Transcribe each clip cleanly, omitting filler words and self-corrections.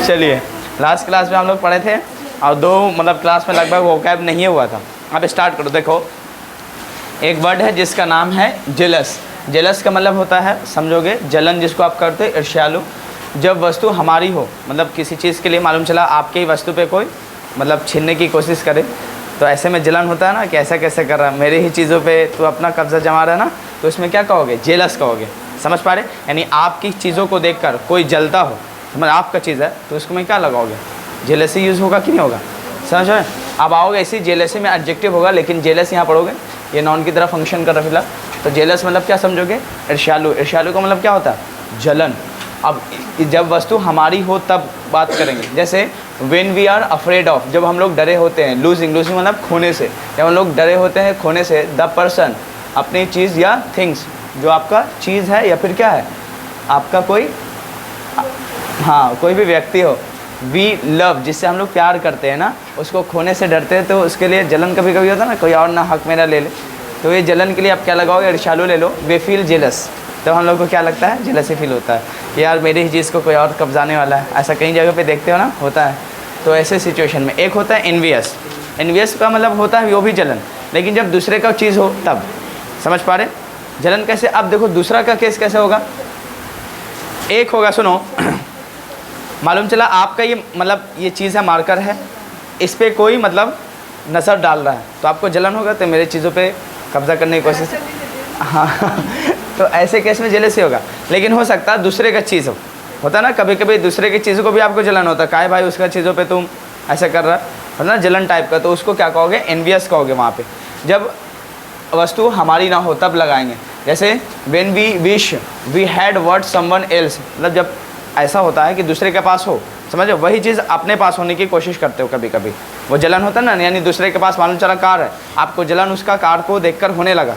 चलिए, last class में हम लोग पढ़े थे और दो मतलब क्लास में लगभग वोकैब नहीं हुआ था। अब स्टार्ट करो। देखो, एक वर्ड है जिसका नाम है जेलस। जेलस का मतलब होता है, समझोगे, जलन जिसको आप करते हो, ईर्ष्यालु। जब वस्तु हमारी हो, मतलब किसी चीज़ के लिए मालूम चला आपके ही वस्तु पे कोई मतलब छीनने की कोशिश करे, तो ऐसे में जलन होता है ना कि ऐसा कैसे कर रहा है, मेरे ही चीज़ों पे तो अपना कब्जा जमा रहा है ना, तो इसमें क्या कहोगे, जेलस कहोगे। समझ पा रहे? यानी आपकी चीज़ों को देखकर कोई जलता हो, समझ, आपका चीज़ है तो उसको मैं क्या लगाओगे, जेलसी यूज़ होगा कि नहीं होगा। समझ रहे? अब आओगे इसी जेलसी में एडजेक्टिव होगा, लेकिन जेलस यहाँ पढ़ोगे, ये नॉन की तरह फंक्शन कर रहा है फिलहाल। तो जेलस मतलब क्या समझोगे, ईर्ष्यालु। ईर्ष्यालु का मतलब क्या होता है, जलन। अब जब वस्तु हमारी हो तब बात करेंगे, जैसे when we are afraid of, जब हम लोग डरे होते हैं, लूजिंग मतलब खोने से, जब हम लोग डरे होते हैं खोने से, द पर्सन, अपनी चीज़ या थिंग्स, जो आपका चीज़ है या फिर क्या है आपका कोई, हाँ कोई भी व्यक्ति हो, वी लव, जिससे हम लोग प्यार करते हैं ना, उसको खोने से डरते हैं, तो उसके लिए जलन कभी कभी होता है ना, कोई और ना हक मेरा ले ले, तो ये जलन के लिए आप क्या लगाओगे, ईर्ष्यालु ले लो। वे फील जेलस, तो हम लोग को क्या लगता है, जेलसी फील होता है कि यार मेरी ही चीज़ को कोई और कब्जाने वाला है। ऐसा कई जगह पे देखते हो ना, होता है। तो ऐसे सिचुएशन में एक होता है एनवियस। एनवियस का मतलब होता है वो भी जलन, लेकिन जब दूसरे का चीज़ हो तब। समझ पा रहे? जलन कैसे, अब देखो दूसरा का केस कैसे होगा। एक होगा, सुनो, मालूम चला आपका ये मतलब ये चीज़ है, मार्कर है, इस पर कोई मतलब नज़र डाल रहा है, तो आपको जलन होगा, तो मेरे चीज़ों पे कब्जा करने की कोशिश, हाँ तो ऐसे केस में जेलसी होगा। लेकिन हो सकता है दूसरे का चीज़ हो, होता है ना, कभी कभी दूसरे की चीज़ों को भी आपको जलन होता है, काहे भाई उसका चीज़ों पे तुम ऐसा कर रहा है ना, जलन टाइप का, तो उसको क्या कहोगे, एनवियस कहोगे वहाँ पे। जब वस्तु हमारी ना हो तब लगाएंगे, जैसे when we wish we had what someone else, मतलब जब ऐसा होता है कि दूसरे के पास हो, समझो, वही चीज़ अपने पास होने की कोशिश करते हो, कभी कभी वो जलन होता है ना, यानी दूसरे के पास मालूम चला कार है, आपको जलन उसका कार को देखकर होने लगा,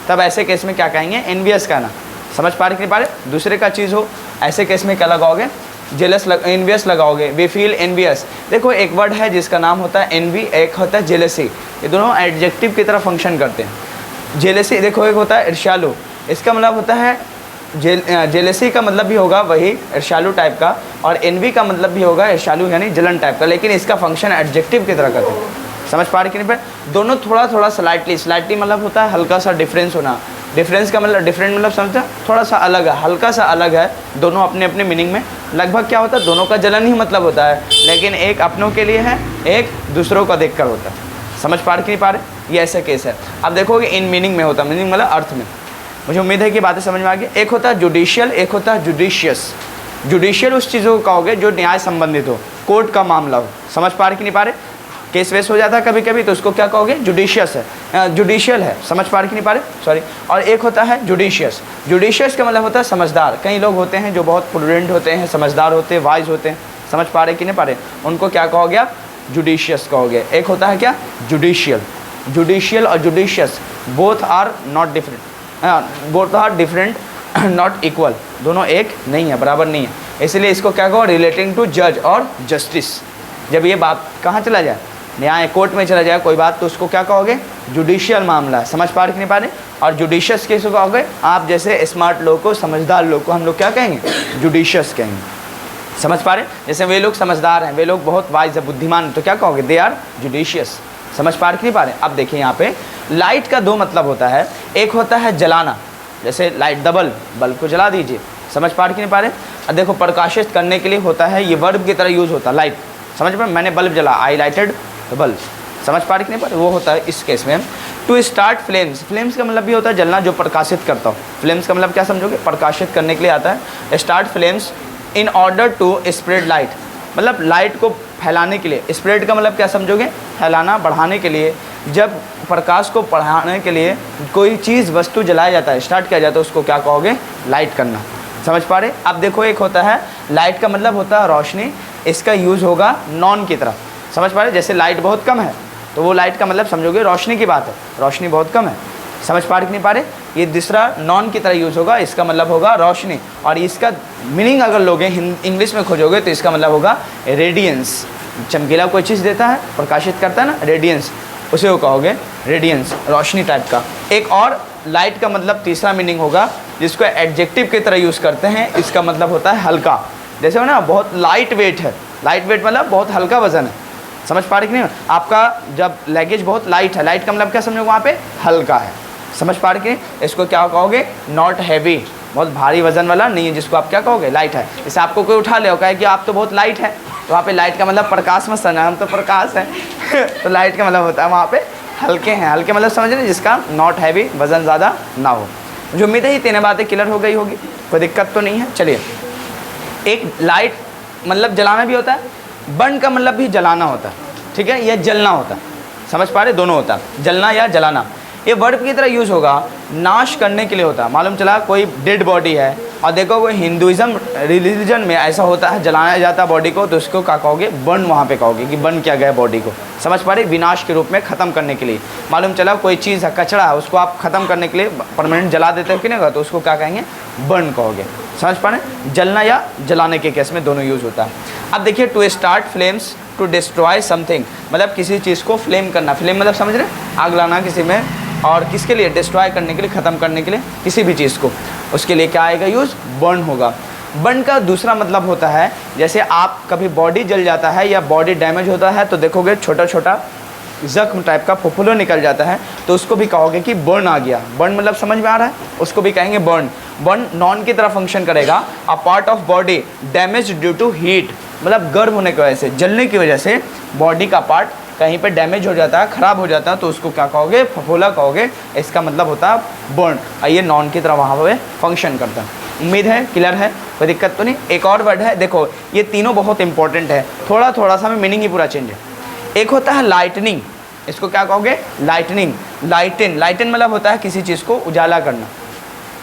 तब ऐसे केस में क्या कहेंगे, एनवियस कहना। समझ पा रहे कि नहीं पा रहे? दूसरे का चीज़ हो, ऐसे केस में क्या लगाओगे, जेलस एनवियस लगाओगे। We feel envious. देखो, एक वर्ड है जिसका नाम होता है एनवी, एक होता है जेलसी, ये दोनों एडजेक्टिव की तरह फंक्शन करते हैं। जेलसी देखो, एक होता है ईर्ष्यालु, इसका मतलब होता है जेलसी का मतलब भी होगा वही ईर्ष्यालु टाइप का, और एनवी का मतलब भी होगा ईर्ष्यालु यानी जलन टाइप का, लेकिन इसका फंक्शन एडजेक्टिव की तरह करते हैं। समझ पा रहे कि नहीं पे? दोनों थोड़ा थोड़ा स्लाइटली मतलब होता है हल्का सा डिफरेंस होना। डिफरेंस का मतलब, डिफरेंट मतलब समझता, थोड़ा सा अलग है, हल्का सा अलग है, दोनों अपने अपने मीनिंग में। लगभग क्या होता है, दोनों का जलन ही मतलब होता है, लेकिन एक अपनों के लिए है, एक दूसरों का देखकर होता है। समझ पा रहे कि नहीं पा रहे? ये ऐसा केस है। अब देखोगे इन मीनिंग में होता है, मीनिंग मतलब अर्थ में। मुझे उम्मीद है कि बातें समझ में आ गई। एक होता है जुडिशियल, एक होता है जुडिशियस। जुडिशियल उस चीज़ों को कहोगे जो न्याय संबंधित हो, कोर्ट का मामला हो। समझ पा रहे कि नहीं पा रहे? केस वेस हो जाता है कभी कभी, तो उसको क्या कहोगे, जुडिशियस है, जुडिशियल है। समझ पा रहे कि नहीं पा रहे? सॉरी। और एक होता है जुडिशियस। जुडिशियस का मतलब होता है समझदार। कई लोग होते हैं जो बहुत प्रूडेंट होते हैं, समझदार होते हैं, वाइज होते हैं। समझ पा रहे कि नहीं पा रहे? उनको क्या कहोगे आप, जुडिशियस कहोगे। एक होता है क्या, जुडिशियल। जुडिशियल और judicious both are not different, both are different not equal, दोनों एक नहीं है, बराबर नहीं है। इसलिए इसको क्या कहो, रिलेटिंग टू जज और जस्टिस। जब ये बात कहाँ चला जाए, न्याय कोर्ट में चला जाए कोई बात, तो उसको क्या कहोगे, जुडिशियल मामला है। समझ पा रहे कि नहीं पा रहे? और जुडिशियस किसको कहोगे, आप जैसे स्मार्ट लोग को, समझदार लोग को हम लोग क्या कहेंगे, जुडिशियस कहेंगे। समझ पा रहे? जैसे वे लोग समझदार हैं, वे लोग बहुत वाइज है, बुद्धिमान, तो क्या कहोगे, दे आर जुडिशियस। समझ पा रहे कि नहीं पा रहे? अब देखिए यहाँ पे लाइट का दो मतलब होता है। एक होता है जलाना, जैसे लाइट द बल्ब को जला दीजिए। समझ पा रहे कि नहीं पा रहे? अब देखो, प्रकाशित करने के लिए होता है, ये वर्ब की तरह यूज़ होता है, लाइट। समझ पा, मैंने बल्ब जला, आई लाइटेड द बल्ब। समझ पा रहे कि नहीं पा रहे? वो होता है इस केस में। टू स्टार्ट फ्लेम्स, फ्लेम्स का मतलब भी होता है जलना, जो प्रकाशित करता हो। फ्लेम्स का मतलब क्या समझोगे, प्रकाशित करने के लिए आता है। Start flames in order to spread light, मतलब लाइट को फैलाने के लिए। स्प्रेड का मतलब क्या समझोगे, फैलाना, बढ़ाने के लिए। जब प्रकाश को बढ़ाने के लिए कोई चीज़, वस्तु जलाया जाता है, स्टार्ट किया जाता है, उसको क्या कहोगे, लाइट करना। समझ पा रहे? अब देखो, एक होता है लाइट का मतलब होता है रोशनी, इसका यूज़ होगा नॉन की तरह। समझ पा रहे? जैसे लाइट बहुत कम है, तो वो लाइट का मतलब समझोगे रोशनी की बात है, रोशनी बहुत कम है। समझ पा रहे कि नहीं पा रहे? ये दूसरा नॉन की तरह यूज़ होगा, इसका मतलब होगा रोशनी। और इसका मीनिंग अगर लोगे इंग्लिश में खोजोगे तो इसका मतलब होगा रेडियंस। चमकीला कोई चीज़ देता है, प्रकाशित करता है ना, रेडियंस, उसे वो कहोगे रेडियंस, रोशनी टाइप का। एक और लाइट का मतलब तीसरा मीनिंग होगा, जिसको एडजेक्टिव की तरह यूज़ करते हैं, इसका मतलब होता है हल्का। जैसे हो ना बहुत लाइट वेट है, लाइट वेट मतलब बहुत हल्का वजन है, समझ पा रहे कि नहीं? आपका जब लगेज बहुत लाइट है, लाइट का मतलब क्या समझो वहाँ पे वहाँ है, समझ पा रहे कि नहीं? इसको क्या कहोगे? नॉट हैवी, बहुत भारी वजन वाला नहीं है, जिसको आप क्या कहोगे? लाइट है। जैसे आपको कोई उठा ले कहे कि आप तो बहुत लाइट है, तो वहाँ पे लाइट का मतलब प्रकाश मत समझना, हम तो प्रकाश है तो लाइट का मतलब होता है वहाँ पे हल्के हैं, हल्के मतलब समझ रहे जिसका नॉट हैवी, वजन ज़्यादा ना हो। मुझे उम्मीद है ये तीनों बातें क्लियर हो गई होगी, कोई दिक्कत तो नहीं है। चलिए, एक लाइट मतलब जलाना भी होता है, बर्न का मतलब भी जलाना होता है, ठीक है, यह जलना होता है, समझ पा रहे? दोनों होता है, जलना या जलाना। ये वर्ब की तरह यूज़ होगा, नाश करने के लिए होता है। मालूम चला कोई डेड बॉडी है और देखो वो हिंदुइज्म रिलीजन में ऐसा होता है, जलाया जाता है बॉडी को, तो उसको क्या कहोगे? बर्न, वहाँ पे कहोगे कि बर्न किया गया बॉडी को, समझ पा रहे? विनाश के रूप में ख़त्म करने के लिए। मालूम चला कोई चीज़ है, कचरा है, उसको आप ख़त्म करने के लिए परमानेंट जला देते हो कि नहीं, तो उसको क्या कहेंगे? बर्न कहोगे, समझ पा रहे? जलना या जलाने के केस में दोनों यूज़ होता है। अब देखिए, to start flames, to destroy something, मतलब किसी चीज़ को फ्लेम करना। फ्लेम मतलब समझ रहे? आग लाना किसी में, और किसके लिए? डिस्ट्रॉय करने के लिए, ख़त्म करने के लिए किसी भी चीज़ को, उसके लिए क्या आएगा यूज़? बर्न होगा। बर्न का दूसरा मतलब होता है, जैसे आप कभी बॉडी जल जाता है या बॉडी डैमेज होता है तो देखोगे छोटा छोटा जख्म टाइप का फुफुलो निकल जाता है, तो उसको भी कहोगे कि बर्न आ गया। बर्न मतलब समझ में आ रहा है? उसको भी कहेंगे बर्न। बर्न नॉन की तरह फंक्शन करेगा। A part of body damage due to heat, मतलब गर्म होने की वजह से, जलने की वजह से बॉडी का पार्ट कहीं पे डैमेज हो जाता है, ख़राब हो जाता है, तो उसको क्या कहोगे? फफोला कहोगे। इसका मतलब होता है बर्न, और ये नॉन की तरह वहाँ पे फंक्शन करता है। उम्मीद है क्लियर है, कोई दिक्कत तो नहीं। एक और वर्ड है, देखो ये तीनों बहुत इंपॉर्टेंट है, थोड़ा थोड़ा सा में मीनिंग ही पूरा चेंज है। एक होता है लाइटनिंग, इसको क्या कहोगे? लाइटनिंग। लाइटन, लाइटन मतलब होता है किसी चीज़ को उजाला करना,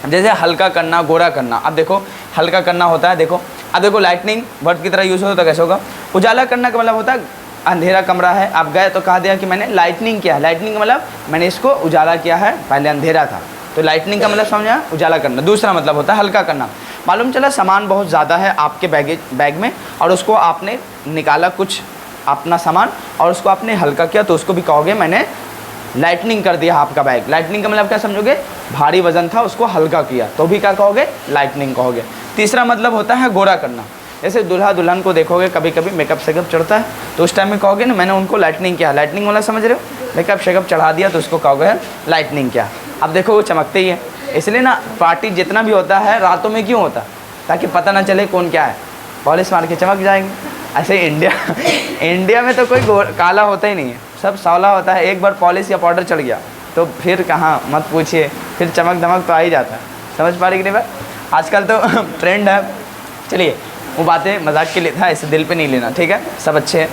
जैसे हल्का करना, गोरा करना। अब देखो हल्का करना होता है, देखो अब देखो लाइटनिंग वर्ड की तरह यूज़ होता है, कैसे होगा? उजाला करना का मतलब होता है अंधेरा कमरा है, आप गए तो कहा दिया कि मैंने लाइटनिंग किया है। लाइटनिंग का मतलब मैंने इसको उजाला किया है, पहले अंधेरा था, तो लाइटनिंग का मतलब समझा? उजाला करना। दूसरा मतलब होता है हल्का करना। मालूम चला सामान बहुत ज़्यादा है आपके बैग में, और उसको आपने निकाला कुछ अपना सामान और उसको आपने हल्का किया, तो उसको भी कहोगे मैंने लाइटनिंग कर दिया आपका बैग। लाइटनिंग का मतलब क्या समझोगे? भारी वजन था, उसको हल्का किया, तो भी क्या कहोगे? लाइटनिंग कहोगे। तीसरा मतलब होता है गोरा करना। जैसे दूल्हा दुल्हन को देखोगे कभी कभी मेकअप शेकअप चढ़ता है, तो उस टाइम में कहोगे ना मैंने उनको लाइटनिंग किया। लाइटनिंग वाला समझ रहे हो? मेकअप शेकअप चढ़ा दिया, तो उसको कहोगे लाइटनिंग किया। अब देखो वो चमकते ही है, इसलिए ना पार्टी जितना भी होता है रातों में क्यों होता? ताकि पता ना चले कौन क्या है, पॉलिश मार के चमक जाएंगे। ऐसे इंडिया में तो कोई काला होता ही नहीं है, सब सांवला होता है। एक बार पॉलिश या पाउडर चढ़ गया तो फिर कहाँ मत पूछिए, फिर चमक दमक तो आ ही जाता है। समझ पा रही कि नहीं भाई? आजकल तो ट्रेंड है। चलिए वो बातें मजाक के लिए था, इसे दिल पे नहीं लेना, ठीक है? सब अच्छे हैं।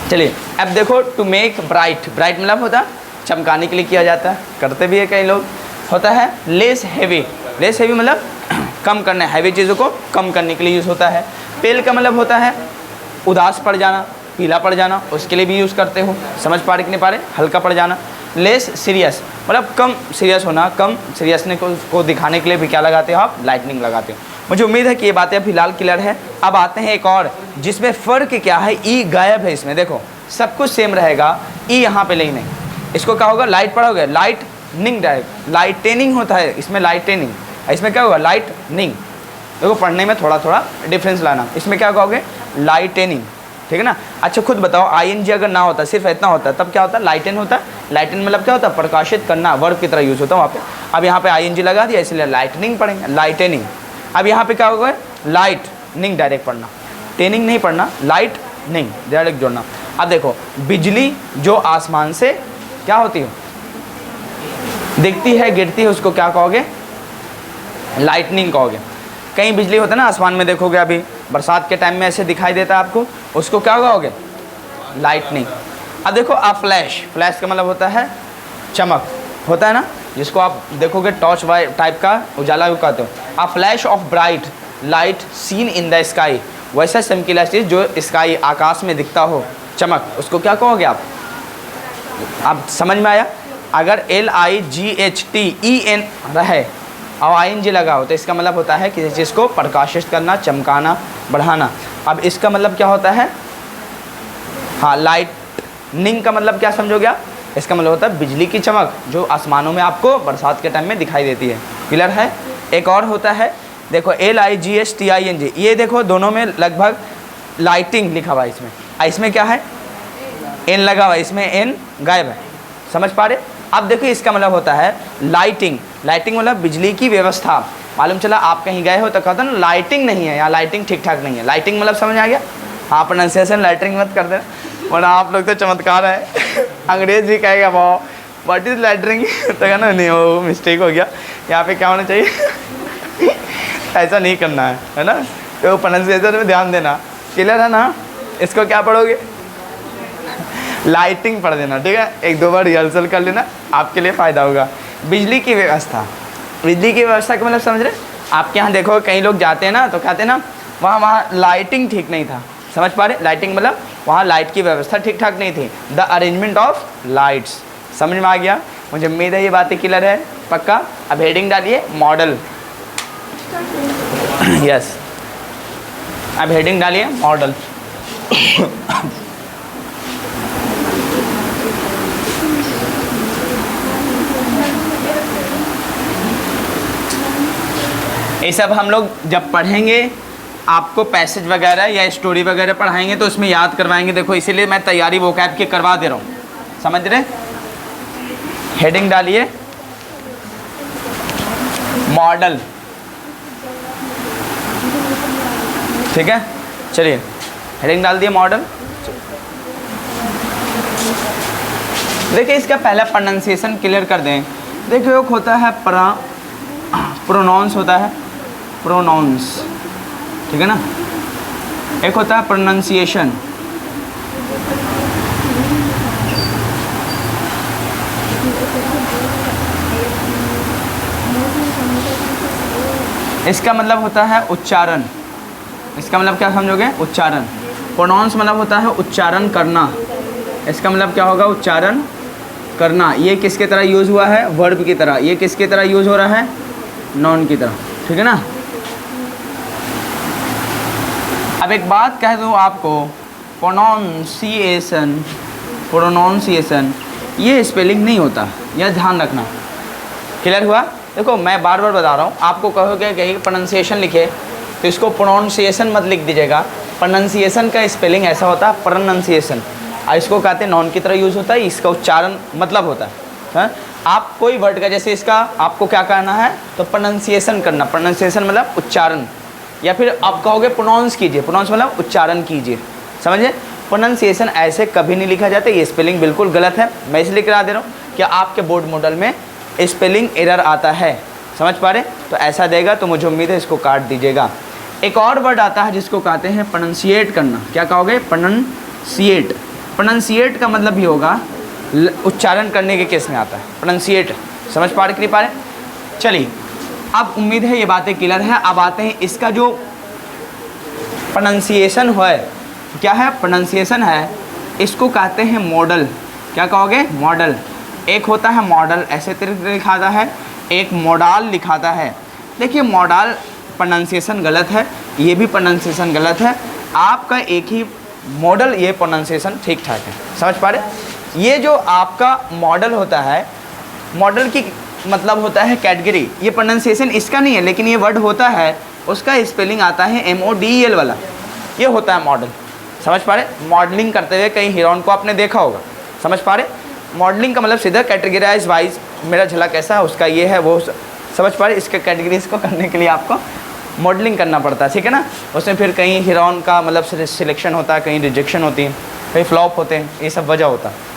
चलिए अब देखो, टू मेक ब्राइट, ब्राइट मतलब होता है चमकाने के लिए किया जाता है, करते भी है कई लोग। होता है लेस हैवी, लेस हैवी मतलब कम करना, हैवी चीज़ों को कम करने के लिए यूज़ होता है। पेल का मतलब होता है उदास पड़ जाना, पीला पड़ जाना, उसके लिए भी यूज़ करते हो। समझ पा रहे कि नहीं पा रहे? हल्का पड़ जाना। लेस सीरियस मतलब कम सीरियस होना, कम सीरियसनेस को दिखाने के लिए भी क्या लगाते हो आप? लाइटनिंग लगाते हो। मुझे उम्मीद है कि ये बातें फिलहाल क्लियर है। अब आते हैं एक और, जिसमें फ़र्क क्या है? ई गायब है इसमें, देखो सब कुछ सेम रहेगा, ई यहाँ पे नहीं। इसको क्या होगा? लाइट पढ़ोगे, लाइटनिंग डायरेक्ट, लाइटनिंग होता है इसमें, लाइटनिंग। इसमें क्या होगा? लाइटनिंग। देखो पढ़ने में थोड़ा थोड़ा डिफरेंस लाना। इसमें क्या कहोगे? लाइटनिंग, ठीक है ना? अच्छा खुद बताओ, आईएनजी अगर ना होता, सिर्फ इतना होता तब क्या होता? लाइटन होता। लाइटन मतलब क्या होता? प्रकाशित करना, वर्ब की तरह यूज़ होता है वहाँ पे। अब यहाँ पे आईएनजी लगा दिया, इसलिए लाइटनिंग पढ़ेंगे, लाइटनिंग। अब यहाँ पे क्या होगा? लाइटनिंग डायरेक्ट पढ़ना, टेनिंग नहीं पढ़ना, लाइटनिंग डायरेक्ट जोड़ना। अब देखो बिजली जो आसमान से क्या होती है? दिखती है, गिरती है, उसको क्या कहोगे? लाइटनिंग कहोगे। कहीं बिजली होता है ना आसमान में, देखोगे अभी बरसात के टाइम में ऐसे दिखाई देता है आपको, उसको क्या कहोगे? लाइटनिंग। अब देखो अ फ्लैश, फ्लैश का मतलब होता है चमक, होता है ना, जिसको आप देखोगे टॉर्च टाइप का उजाला भी कहते हो। A flash of bright light seen in the sky, वैसा चमकीला चीज़ जो स्काई आकाश में दिखता हो, चमक, उसको क्या कहोगे आप? समझ में आया? अगर LIGHTEN रहे और ING लगा हो तो इसका मतलब होता है किसी चीज़ को प्रकाशित करना, चमकाना, बढ़ाना। अब इसका मतलब क्या होता है? हाँ, लाइटनिंग का मतलब क्या समझोगे आप? इसका मतलब होता है बिजली की चमक जो आसमानों में आपको बरसात के टाइम में दिखाई देती है। क्लियर है? एक और होता है देखो LIGHTING, ये देखो दोनों में लगभग लाइटिंग लिखा हुआ है इसमें, इसमें क्या है एन लगा हुआ है, इसमें एन गायब है। समझ पा रहे? अब देखो इसका मतलब होता है लाइटिंग। लाइटिंग मतलब बिजली की व्यवस्था। मालूम चला आप कहीं गए हो तो कहते ना लाइटिंग नहीं है, यहाँ लाइटिंग ठीक ठाक नहीं है। लाइटिंग मतलब समझ आ गया? हाँ, प्रोनाउंसिएशन लाइटिंग मत कर देना वरना आप लोग तो चमत्कार है। अंग्रेज भी कहेगा वाह व्हाट इज लाइटिंग तो कहना नहीं, वो मिस्टेक हो गया, यहाँ पे क्या होना चाहिए ऐसा नहीं करना है ना? तो प्रोनाउंसिएशन में ध्यान देना। क्लियर है ना? इसको क्या पढ़ोगे? लाइटिंग पढ़ देना, ठीक है? एक दो बार रिहर्सल कर लेना, आपके लिए फ़ायदा होगा। बिजली की व्यवस्था, बिजली की व्यवस्था का मतलब समझ रहे? आपके यहाँ देखो कई लोग जाते हैं ना तो कहते हैं ना वहाँ लाइटिंग ठीक नहीं था। समझ पा रहे? लाइटिंग मतलब वहाँ लाइट की व्यवस्था ठीक ठाक नहीं थी, द अरेंजमेंट ऑफ लाइट्स। समझ में आ गया? मुझे उम्मीद है ये बातें क्लियर है पक्का। अब हेडिंग डालिए मॉडल। यस, अब हेडिंग डालिए मॉडल। ये सब हम लोग जब पढ़ेंगे, आपको पैसेज वगैरह या स्टोरी वगैरह पढ़ाएंगे तो उसमें याद करवाएंगे। देखो इसीलिए मैं तैयारी वोकैब की करवा दे रहा हूँ, समझ रहे? हेडिंग डालिए मॉडल, ठीक है? चलिए हेडिंग डाल दिए मॉडल। देखिए इसका पहला प्रोनाउंसिएशन क्लियर कर दें। देखिए एक होता है प्रोनाउंस होता है, प्रोनाउंस, ठीक है ना? एक होता है प्रोनाउंसिएशन। इसका मतलब होता है उच्चारण। इसका मतलब क्या समझोगे? उच्चारण। प्रोनाउंस मतलब होता है उच्चारण करना। इसका मतलब क्या होगा? उच्चारण करना। ये किसके तरह यूज़ हुआ है? वर्ब की तरह। ये किसके तरह यूज़ हो रहा है? नॉन की तरह, ठीक है ना? अब एक बात कह दूँ आपको, प्रोनाउंसिएशन, प्रोनाउंसिएशन ये स्पेलिंग नहीं होता, यह ध्यान रखना। क्लियर हुआ? देखो मैं बार बार बता रहा हूँ, आपको कहोगे कहीं प्रोनाउंसिएशन लिखे तो इसको प्रोनाउंसिएशन मत लिख दीजिएगा। प्रोनाउंसिएशन का स्पेलिंग ऐसा होता है प्रोनाउंसिएशन, और इसको कहते हैं नॉन की तरह यूज़ होता है। इसका उच्चारण मतलब होता है आप कोई वर्ड का, जैसे इसका आपको क्या करना है तो प्रोनाउंसिएशन करना। प्रोनाउंसिएशन मतलब उच्चारण, या फिर आप कहोगे प्रोनाउंस कीजिए। प्रोनाउंस मतलब उच्चारण कीजिए, समझे? प्रोनाउंसिएशन ऐसे कभी नहीं लिखा जाता, ये स्पेलिंग बिल्कुल गलत है। मैं इसलिए करा दे रहा हूँ कि आपके बोर्ड मॉडल में स्पेलिंग एरर आता है। समझ पा रहे? तो ऐसा देगा तो मुझे उम्मीद है इसको काट दीजिएगा। एक और वर्ड आता है जिसको कहते हैं प्रोनाउंसिएट करना। क्या कहोगे? प्रोनाउंसिएट। प्रोनाउंसिएट का मतलब भी होगा उच्चारण करने के केस में आता है प्रोनाउंसिएट। समझ पा रहे कि नहीं पा रहे? चलिए अब उम्मीद है ये बातें क्लियर है। अब आते हैं इसका जो प्रोनाउंसिएशन है, क्या है? प्रोनाउंसिएशन है, इसको कहते हैं मॉडल। क्या कहोगे? मॉडल। एक होता है मॉडल ऐसे तरीके लिखाता है, एक मॉडल लिखाता है। देखिए मॉडल प्रोनाउंसिएशन गलत है, ये भी प्रोनाउंसिएशन गलत है। आपका एक ही मॉडल, ये प्रोनाउंसिएशन ठीक ठाक है। समझ पा रहे? ये जो आपका मॉडल होता है, मॉडल की मतलब होता है कैटेगरी। ये प्रोनाउंसिएशन इसका नहीं है, लेकिन ये वर्ड होता है, उसका स्पेलिंग आता है MODEL वाला, ये होता है मॉडल। समझ पा रहे? मॉडलिंग करते हुए कहीं हीरोइन को आपने देखा होगा। समझ पा रहे? मॉडलिंग का मतलब सीधा कैटेगराइज वाइज, मेरा झलक कैसा है उसका ये है वो। समझ पा रहे? इसके कैटेगरीज को करने के लिए आपको मॉडलिंग करना पड़ता है, ठीक है ना? उसमें फिर कहीं हीरोइन का मतलब सिलेक्शन होता है, कहीं रिजेक्शन होती है, कहीं फ्लॉप होते हैं, ये सब वजह होता है।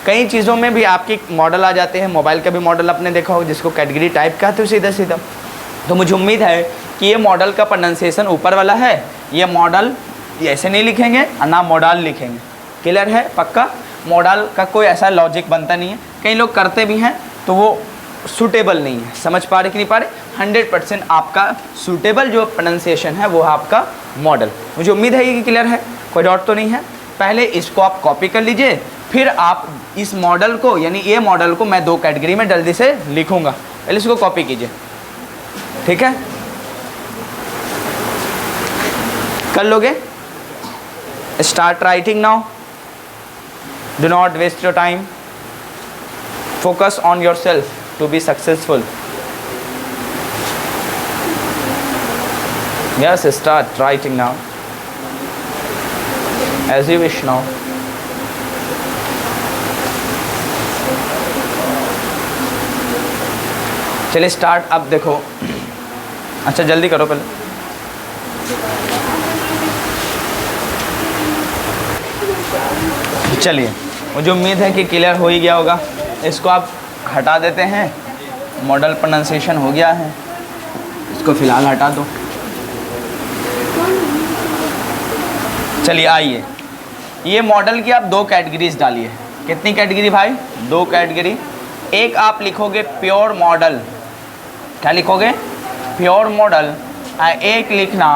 कई चीज़ों में भी आपकी मॉडल आ जाते हैं। मोबाइल का भी मॉडल आपने देखा होगा जिसको कैटेगरी टाइप कहते हो सीधा सीधा। तो मुझे उम्मीद है कि ये मॉडल का प्रोनाउंसिएशन ऊपर वाला है। ये मॉडल ऐसे नहीं लिखेंगे और ना मॉडल लिखेंगे। क्लियर है? पक्का? मॉडल का कोई ऐसा लॉजिक बनता नहीं है। कई लोग करते भी हैं तो वो सूटेबल नहीं है। समझ पा रहे कि नहीं पा रहे? 100% आपका सूटेबल जो प्रोनाउंसिएशन है वो है आपका मॉडल। मुझे उम्मीद है ये क्लियर है, कोई डाउट तो नहीं है। पहले इसको आप कॉपी कर लीजिए, फिर आप इस मॉडल को, यानी ये मॉडल को मैं दो कैटेगरी में जल्दी से लिखूंगा। पहले इसको कॉपी कीजिए, ठीक है? कर लोगे? Start writing now. Do not waste your time, focus on your self to be successful. Yes, start writing now. As you wish now. चलिए स्टार्ट। अब देखो, अच्छा जल्दी करो पहले। चलिए, मुझे उम्मीद है कि क्लियर हो ही गया होगा। इसको आप हटा देते हैं, मॉडल प्रोनाउंसिएशन हो गया है, इसको फ़िलहाल हटा दो। चलिए आइए, ये मॉडल की आप दो कैटेगरीज डालिए। कितनी कैटेगरी भाई? दो कैटेगरी। एक आप लिखोगे प्योर मॉडल, क्या लिखोगे? Pure model. एक लिखना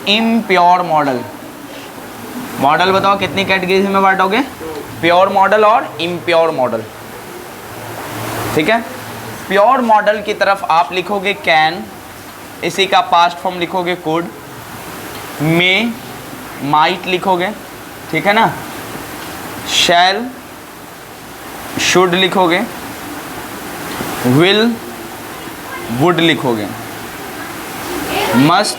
इम्प्योर मॉडल। मॉडल बताओ कितनी कैटेगरीज में बांटोगे? प्योर मॉडल और इम्प्योर मॉडल, ठीक है। प्योर मॉडल की तरफ आप लिखोगे कैन, इसी का पास्ट फॉर्म लिखोगे कुड, मे, माइट लिखोगे, ठीक है ना। शैल, शुड लिखोगे, विल, वुड लिखोगे, मस्ट,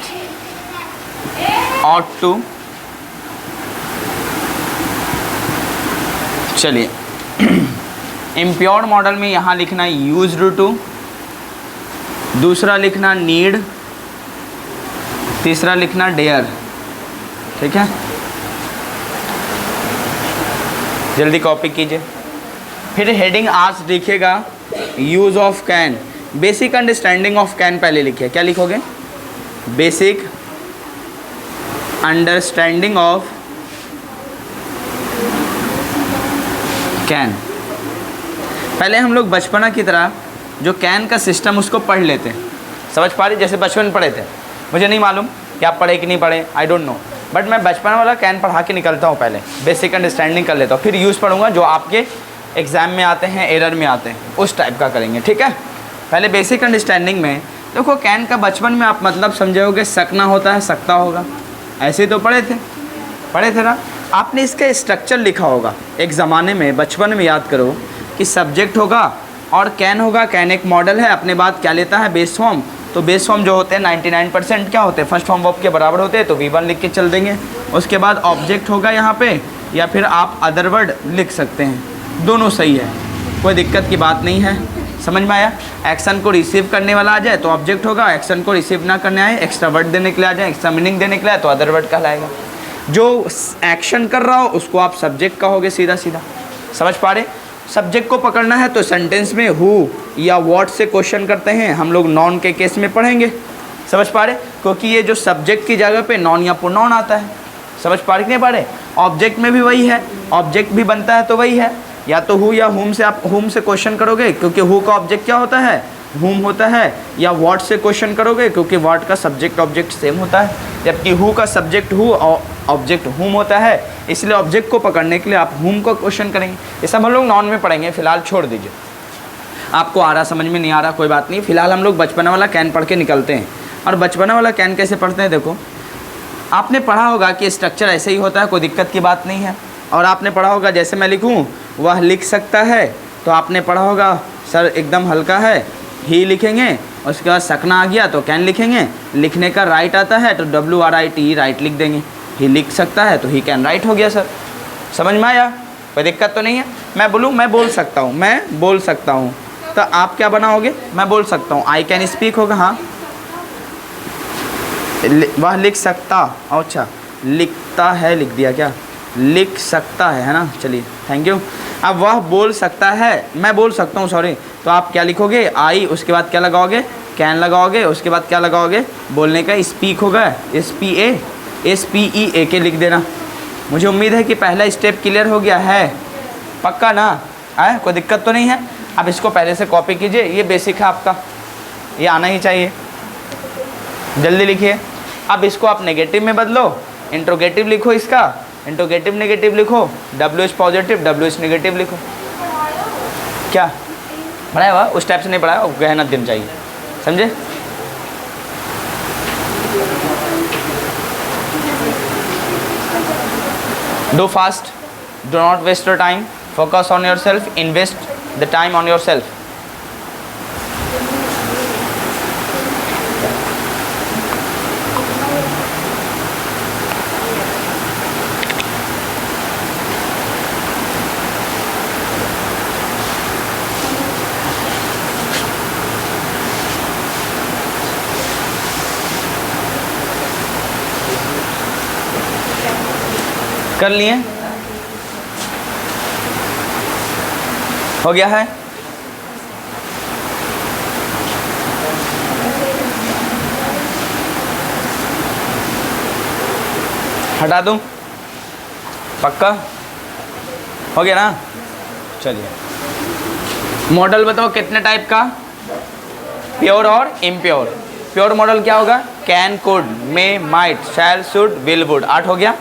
ऑट टू। चलिए, इम्प्योर मॉडल में यहाँ लिखना यूज्ड टू, दूसरा लिखना नीड, तीसरा लिखना डेयर, ठीक है। जल्दी कॉपी कीजिए। फिर हेडिंग आज लिखिएगा use of can. Basic understanding of can पहले लिखिए। क्या लिखोगे? Basic understanding of can. पहले हम लोग बचपना की तरह जो कैन का सिस्टम उसको पढ़ लेते हैं, समझ पा रही? जैसे बचपन में पढ़े थे, मुझे नहीं मालूम कि आप पढ़े कि नहीं पढ़े, आई डोंट नो, बट मैं बचपन वाला कैन पढ़ा के निकलता हूँ। पहले बेसिक अंडरस्टैंडिंग कर लेता हूँ, फिर यूज़ पढ़ूंगा जो आपके एग्ज़ाम में आते हैं, एरर में आते हैं, उस टाइप का करेंगे, ठीक है। पहले बेसिक अंडरस्टैंडिंग में देखो, कैन का बचपन में आप मतलब समझोगे सकना होता है, सकता होगा, ऐसे तो पढ़े थे ना। आपने इसका स्ट्रक्चर लिखा होगा एक ज़माने में, बचपन में याद करो कि सब्जेक्ट होगा और कैन होगा। कैन एक मॉडल है, अपने बात क्या लेता है? Base form. तो बेस फॉर्म जो होते हैं 99% क्या होते हैं? फर्स्ट फॉर्म वर्ब के बराबर होते हैं, तो V1 लिख के चल देंगे। उसके बाद ऑब्जेक्ट होगा यहाँ पे, या फिर आप अदर वर्ड लिख सकते हैं, दोनों सही है, कोई दिक्कत की बात नहीं है। समझ में आया? एक्शन को रिसीव करने वाला आ जाए तो ऑब्जेक्ट होगा, एक्शन को रिसीव ना करने आए, एक्स्ट्रा वर्ड देने के लिए आ जाए, एक्स्ट्रा मीनिंग देने के लिए आए, तो अदर वर्ड कहलाएगा। जो एक्शन कर रहा हो उसको आप सब्जेक्ट कहोगे, सीधा सीधा। समझ पा रहे? सब्जेक्ट को पकड़ना है तो सेंटेंस में हु या व्हाट से क्वेश्चन करते हैं, हम लोग नॉन के केस में पढ़ेंगे। समझ पा रहे? क्योंकि ये जो सब्जेक्ट की जगह पे नॉन या प्रोनाउन आता है। समझ पा रहे कि नहीं पा रहे? ऑब्जेक्ट में भी वही है, ऑब्जेक्ट भी बनता है तो वही है, या तो हु या हुम से आप हुम से क्वेश्चन करोगे, क्योंकि हु का ऑब्जेक्ट क्या होता है? हुम होता है, या व्हाट से क्वेश्चन करोगे, क्योंकि व्हाट का सब्जेक्ट ऑब्जेक्ट सेम होता है, जबकि हु का सब्जेक्ट हु और ऑब्जेक्ट हुम होता है, इसलिए ऑब्जेक्ट को पकड़ने के लिए आप हुम को क्वेश्चन करेंगे। ये सब हम लोग नॉन में पढ़ेंगे, फिलहाल छोड़ दीजिए। आपको आ रहा, समझ में नहीं आ रहा, कोई बात नहीं, फिलहाल हम लोग बचपना वाला कैन पढ़ के निकलते हैं। और बचपना वाला कैन कैसे पढ़ते हैं? देखो, आपने पढ़ा होगा कि स्ट्रक्चर ऐसे ही होता है, कोई दिक्कत की बात नहीं है। और आपने पढ़ा होगा जैसे मैं लिखूँ वह लिख सकता है, तो आपने पढ़ा होगा सर एकदम हल्का है, ही लिखेंगे, उसके बाद सकना आ गया तो कैन लिखेंगे, लिखने का राइट आता है तो WRIT राइट लिख देंगे, ही लिख सकता है तो ही कैन राइट हो गया सर। समझ में आया? कोई दिक्कत तो नहीं है? मैं बोलूँ मैं बोल सकता हूँ, मैं बोल सकता हूँ, तो आप क्या बनाओगे? मैं बोल सकता हूँ, आई कैन स्पीक होगा। हाँ, वह लिख सकता, अच्छा लिखता है लिख दिया, क्या लिख सकता है ना। चलिए थैंक यू। अब वह बोल सकता है, मैं बोल सकता हूँ, सॉरी, तो आप क्या लिखोगे? आई, उसके बाद क्या लगाओगे? कैन लगाओगे, उसके बाद क्या लगाओगे? बोलने का स्पीक होगा, SPEAK लिख देना। मुझे उम्मीद है कि पहला स्टेप क्लियर हो गया है, पक्का ना? है कोई दिक्कत तो नहीं है? अब इसको पहले से कॉपी कीजिए, ये बेसिक है आपका, ये आना ही चाहिए। जल्दी लिखिए। अब इसको आप नेगेटिव में बदलो, इंट्रोगेटिव लिखो, इसका इंट्रोगेटिव नेगेटिव लिखो, WH पॉजिटिव WH नेगेटिव लिखो। क्या पढ़ाया हुआ? उस टाइप से नहीं पढ़ाया, गहना दिन चाहिए, समझे? Do fast, do not waste your time, focus on yourself, invest the time on yourself. कर लिए? हो गया है? हटा दूं? पक्का? हो गया ना? चलिए, मॉडल बताओ कितने टाइप का? प्योर और इम्प्योर। प्योर मॉडल क्या होगा? Can, could, may, might, shall, should, will, would. 8 हो गया।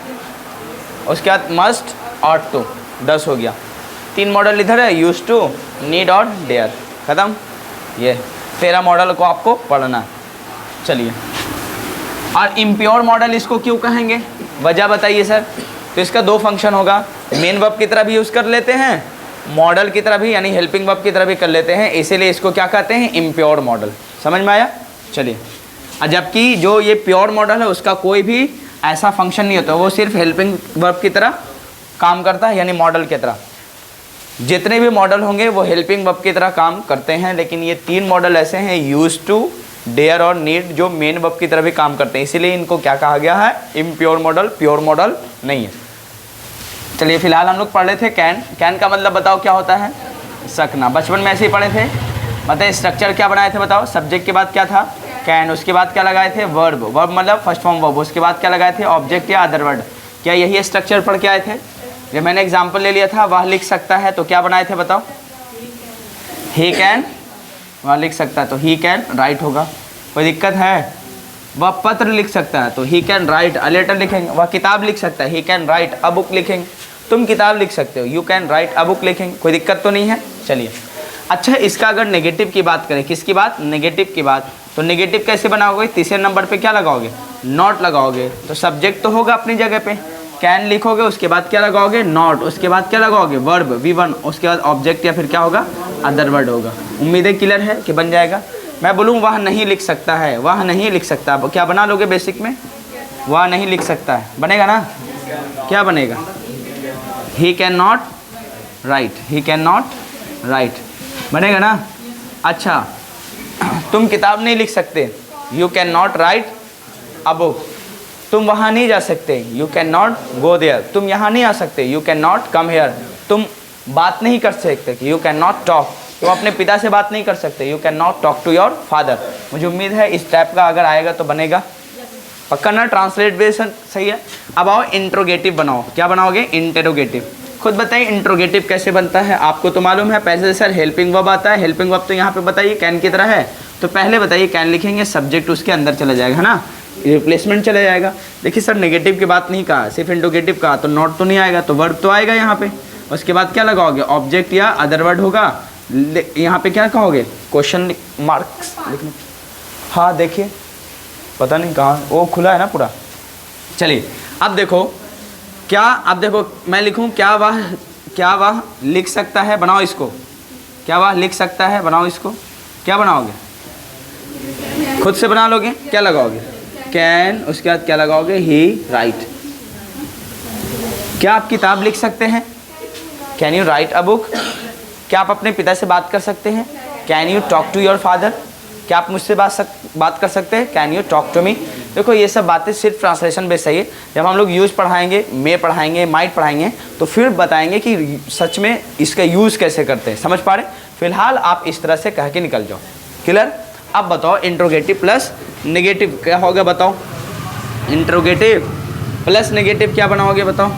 उसके बाद मस्ट, ऑट टू, 10 हो गया। 3 मॉडल इधर है, यूज टू, नीड और डेयर। खत्म। ये 13 मॉडल को आपको पढ़ना। चलिए, और इम्प्योर मॉडल इसको क्यों कहेंगे? वजह बताइए सर। तो इसका 2 फंक्शन होगा, मेन वर्ब की तरह भी यूज़ कर लेते हैं, मॉडल की तरह भी यानी हेल्पिंग वर्ब की तरह भी कर लेते हैं, इसीलिए इसको क्या कहते हैं? Impure model. समझ में आया? चलिए, जबकि जो ये प्योर मॉडल है उसका कोई भी ऐसा फंक्शन नहीं होता, वो सिर्फ हेल्पिंग वर्ब की तरह काम करता है, यानी मॉडल की तरह। जितने भी मॉडल होंगे वो हेल्पिंग वर्ब की तरह काम करते हैं, लेकिन ये 3 मॉडल ऐसे हैं, यूज टू, डेयर और नीड, जो मेन वर्ब की तरह भी काम करते हैं, इसीलिए इनको क्या कहा गया है? Impure model. प्योर मॉडल नहीं है। चलिए, फिलहाल हम लोग पढ़ रहे थे कैन। कैन का मतलब बताओ क्या होता है? सकना। बचपन में ऐसे ही पढ़े थे। मतलब स्ट्रक्चर क्या बनाए थे बताओ? सब्जेक्ट के बाद क्या था? कैन। उसके बाद क्या लगाए थे? वर्ब। वर्ब मतलब फर्स्ट फॉर्म वर्ब। उसके बाद क्या लगाए थे? ऑब्जेक्ट या अदर वर्ड। क्या यही स्ट्रक्चर पढ़ के आए थे? जब मैंने एग्जाम्पल ले लिया था, वह लिख सकता है, तो क्या बनाए थे बताओ? ही कैन, वह लिख सकता है तो ही कैन राइट होगा। कोई दिक्कत है? वह पत्र लिख सकता है तो he can write a letter लिखेंगे। वह किताब लिख सकता है, he can write a book लिखेंगे। तुम किताब लिख सकते हो, you can write a book लिखेंगे। कोई दिक्कत तो नहीं है? चलिए, अच्छा, इसका अगर नेगेटिव की बात करें, किसकी बात? नेगेटिव की बात। तो नेगेटिव कैसे बनाओगे? तीसरे नंबर पे क्या लगाओगे? नॉट लगाओगे। तो सब्जेक्ट तो होगा अपनी जगह पे, कैन लिखोगे, उसके बाद क्या लगाओगे? नॉट। उसके बाद क्या लगाओगे? Verb, V1। उसके बाद ऑब्जेक्ट या फिर क्या होगा? अदर वर्ड होगा। उम्मीदें क्लियर है कि बन जाएगा? मैं बोलूँ वह नहीं लिख सकता है, वह नहीं लिख सकता, क्या बना लोगे बेसिक में? वह नहीं लिख सकता है, बनेगा ना? क्या बनेगा? He can not write, he can not write, बनेगा ना? अच्छा, तुम किताब नहीं लिख सकते, you can not write a book. तुम वहाँ नहीं जा सकते, you can not go there. तुम यहाँ नहीं आ सकते, you can not come here. तुम बात नहीं कर सकते, यू कैन नॉट टॉक। तुम अपने पिता से बात नहीं कर सकते, you can not talk to your father. मुझे उम्मीद है इस टाइप का अगर आएगा तो बनेगा, पक्का ना? ट्रांसलेशन सही है। अब आओ इंट्रोगेटिव बनाओ। क्या बनाओगे? इंटेरोगेटिव। खुद बताइए इंट्रोगेटिव कैसे बनता है? आपको तो मालूम है, पहले सर हेल्पिंग वर्ब आता है। हेल्पिंग वर्ब तो यहाँ पे बताइए कैन की तरह है, तो पहले बताइए कैन लिखेंगे, सब्जेक्ट उसके अंदर चला जाएगा, है ना? रिप्लेसमेंट चला जाएगा। देखिए सर, नेगेटिव की बात नहीं कहा, सिर्फ इंट्रोगेटिव कहा, तो नॉट तो नहीं आएगा, तो वर्ब तो आएगा यहाँ पे। उसके बाद क्या लगाओगे? ऑब्जेक्ट या अदर वर्ड होगा। यहाँ पे क्या कहोगे? क्वेश्चन मार्क्स लिखने। हाँ देखिए, पता नहीं कहाँ वो खुला है ना पूरा। चलिए अब देखो क्या, अब देखो मैं लिखूँ क्या वह लिख सकता है? बनाओ इसको। क्या वह लिख सकता है? बनाओ इसको। क्या बनाओगे? खुद से बना लोगे? क्या लगाओगे? कैन। उसके बाद क्या लगाओगे? He write. क्या आप किताब लिख सकते हैं? Can you write a book. क्या आप अपने पिता से बात कर सकते हैं? Can you talk to your father. क्या आप मुझसे बात कर सकते हैं? Can you talk to me. देखो ये सब बातें सिर्फ ट्रांसलेशन बेस सही है। जब हम लोग यूज़ पढ़ाएंगे, मे पढ़ाएंगे, माइट पढ़ाएंगे, तो फिर बताएंगे कि सच में इसका यूज़ कैसे करते हैं। समझ पा रहे? फिलहाल आप इस तरह से कह के निकल जाओ। क्लियर? अब बताओ इंट्रोगेटिव प्लस नेगेटिव क्या होगा? बताओ, इंट्रोगेटिव प्लस नेगेटिव क्या बनाओगे? बताओ।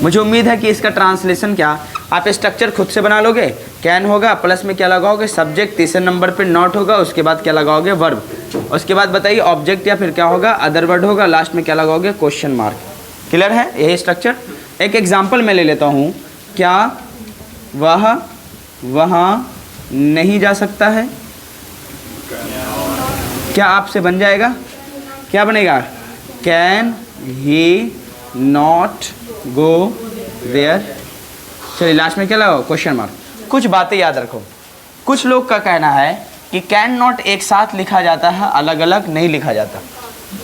मुझे उम्मीद है कि इसका ट्रांसलेशन क्या आप स्ट्रक्चर खुद से बना लोगे। कैन होगा, प्लस में क्या लगाओगे? सब्जेक्ट, तीसरे नंबर पे नॉट होगा, उसके बाद क्या लगाओगे? वर्ब। उसके बाद बताइए ऑब्जेक्ट या फिर क्या होगा? अदर वर्ड होगा, लास्ट में क्या लगाओगे? Question mark. क्लियर है? यही स्ट्रक्चर। एक एग्जाम्पल मैं ले लेता हूँ। क्या वह वहाँ नहीं जा सकता है? क्या आपसे बन जाएगा? क्या बनेगा? Can he not go there. चलिए लास्ट में क्या लगाओ? Question mark. कुछ बातें याद रखो। कुछ लोग का कहना है कि कैन नॉट एक साथ लिखा जाता है, अलग अलग नहीं लिखा जाता।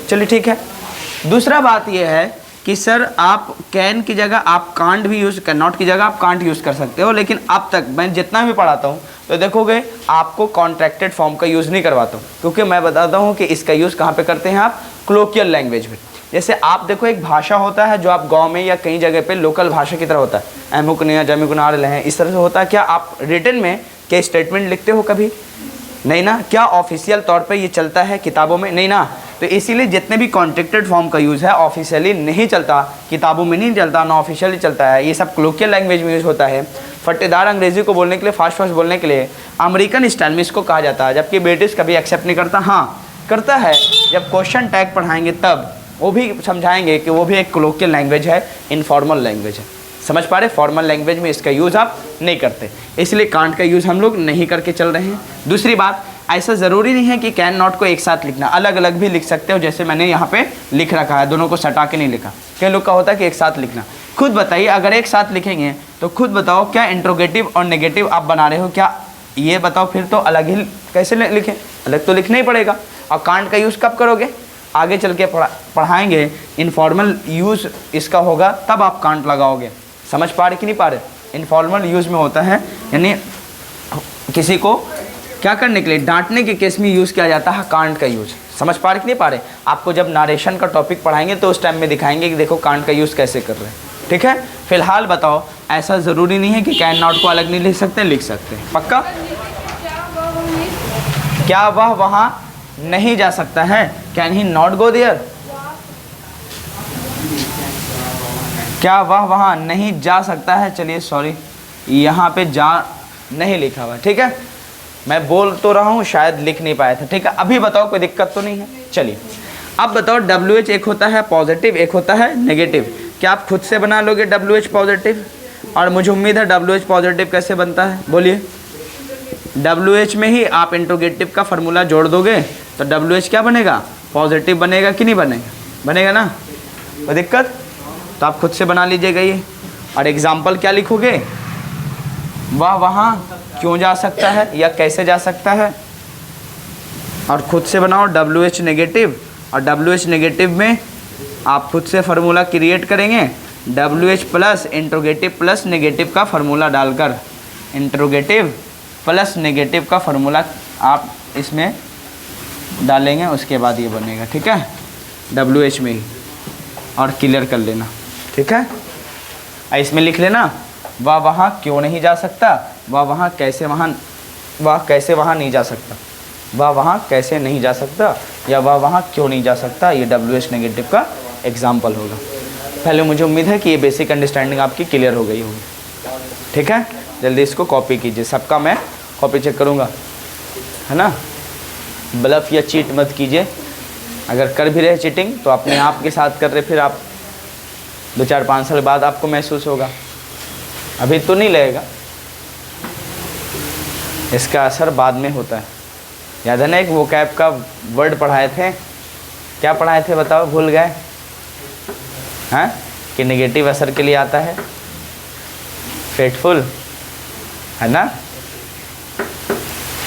चलिए ठीक है। दूसरा बात यह है कि सर आप कैन की जगह आप कांट भी यूज़, कैन नॉट की जगह आप कांट यूज़ कर सकते हो, लेकिन अब तक मैं जितना भी पढ़ाता हूँ तो देखोगे आपको कॉन्ट्रैक्टेड फॉर्म का यूज़ नहीं करवाता हूँ, क्योंकि मैं बताता हूँ कि इसका यूज़ कहाँ पे करते हैं आप? क्लोकियल लैंग्वेज में। जैसे आप देखो एक भाषा होता है जो आप गांव में या कई जगह पे लोकल भाषा की तरह होता है, अमुकनिया जमुकनार हैं, इस तरह से होता है। क्या आप रिटन में क्या स्टेटमेंट लिखते हो कभी? नहीं ना। क्या ऑफिशियल तौर पे ये चलता है किताबों में? नहीं ना। तो इसीलिए जितने भी कॉन्ट्रैक्टेड फॉर्म का यूज़ है ऑफिशियली नहीं चलता, किताबों में नहीं चलता, ना ऑफिशियली चलता है, ये सब कोलोकियल लैंग्वेज में यूज़ होता है। फट्टेदार अंग्रेजी को बोलने के लिए, फास्ट फास्ट बोलने के लिए अमेरिकन स्टाइल में इसको कहा जाता है, जबकि ब्रिटिश कभी एक्सेप्ट नहीं करता। हाँ करता है, जब क्वेश्चन टैग पढ़ाएंगे तब वो भी समझाएंगे कि वो भी एक कोलोकियल लैंग्वेज है, इनफॉर्मल लैंग्वेज है। समझ पा रहे? फॉर्मल लैंग्वेज में इसका यूज़ आप नहीं करते, इसलिए कांट का यूज़ हम लोग नहीं करके चल रहे हैं। दूसरी बात, ऐसा ज़रूरी नहीं है कि कैन नॉट को एक साथ लिखना, अलग अलग भी लिख सकते हो, जैसे मैंने यहाँ पे लिख रखा है, दोनों को सटा के नहीं लिखा। कई लोग का होता है कि एक साथ लिखना। खुद बताइए, अगर एक साथ लिखेंगे तो खुद बताओ क्या इंट्रोगेटिव और नेगेटिव आप बना रहे हो? क्या ये बताओ, फिर तो अलग ही कैसे लिखें? अलग तो लिखना ही पड़ेगा। और कांट का यूज़ कब करोगे? आगे चल के पढ़ाएंगे, इनफॉर्मल यूज़ इसका होगा तब आप कांट लगाओगे। समझ पा रहे कि नहीं पा रहे? इनफॉर्मल यूज़ में होता है, यानी किसी को क्या करने के लिए, डांटने के केस में यूज़ किया जाता है कांट का यूज़। समझ पा रहे कि नहीं पा रहे? आपको जब नारेशन का टॉपिक पढ़ाएंगे तो उस टाइम में दिखाएंगे कि देखो कांट का यूज़ कैसे कर रहे हैं। ठीक है, फिलहाल बताओ, ऐसा ज़रूरी नहीं है कि कैन नॉट को अलग नहीं लिख सकते, लिख सकते हैं। पक्का? क्या वह वहाँ नहीं जा सकता है? Can he not go there? क्या वह वहाँ नहीं जा सकता है? चलिए सॉरी, यहाँ पे जा नहीं लिखा हुआ। ठीक है, मैं बोल तो रहा हूँ, शायद लिख नहीं पाया था। ठीक है, अभी बताओ कोई दिक्कत तो नहीं है? चलिए अब बताओ, WH एक होता है पॉजिटिव, एक होता है नेगेटिव। क्या आप खुद से बना लोगे WH पॉजिटिव? और मुझे उम्मीद है WH पॉजिटिव कैसे बनता है, बोलिए। WH में ही आप इंट्रोगेटिव का फार्मूला जोड़ दोगे तो WH क्या बनेगा? पॉजिटिव बनेगा कि नहीं बनेगा? बनेगा ना। कोई दिक्कत? तो आप खुद से बना लीजिएगा ये। और एग्जाम्पल क्या लिखोगे? वह वहाँ क्यों जा सकता है या कैसे जा सकता है। और खुद से बनाओ WH नेगेटिव, और WH नेगेटिव में आप खुद से फार्मूला क्रिएट करेंगे, WH plus interrogative plus negative का फार्मूला डालकर, इंट्रोगेटिव प्लस नेगेटिव का फार्मूला आप इसमें डालेंगे, उसके बाद ये बनेगा। ठीक है, WH में ही, और क्लियर कर लेना। ठीक है, इसमें लिख लेना, वह वहाँ क्यों नहीं जा सकता, वह वहाँ कैसे वहाँ नहीं जा सकता, वह वहाँ कैसे नहीं जा सकता, या वह वहाँ क्यों नहीं जा सकता। ये WH नेगेटिव का एग्जाम्पल होगा। पहले मुझे उम्मीद है कि ये बेसिक अंडरस्टैंडिंग आपकी क्लियर हो गई होगी। ठीक है, जल्दी इसको कॉपी कीजिए, सबका मैं कॉपी चेक करूँगा, है ना। ब्लफ या चीट मत कीजिए, अगर कर भी रहे चीटिंग तो अपने आप के साथ कर रहे, फिर आप 2-4-5 साल बाद आपको महसूस होगा, अभी तो नहीं लगेगा, इसका असर बाद में होता है। याद है ना, एक वोकैब का वर्ड पढ़ाए थे, क्या पढ़ाए थे बताओ, भूल गए? हाँ, कि नेगेटिव असर के लिए आता है फेथफुल, है ना।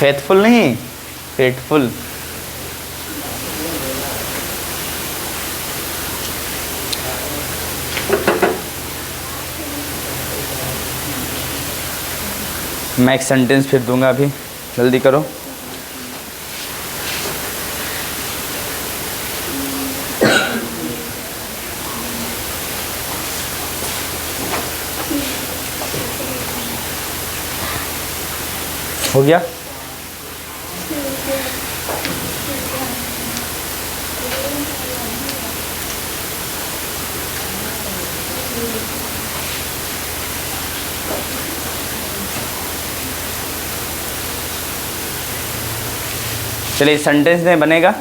फेथफुल नहीं, फेथफुल। मैं एक सेंटेंस फिर दूंगा, अभी जल्दी करो। हो गया? चलिए सेंटेंस में बनेगा।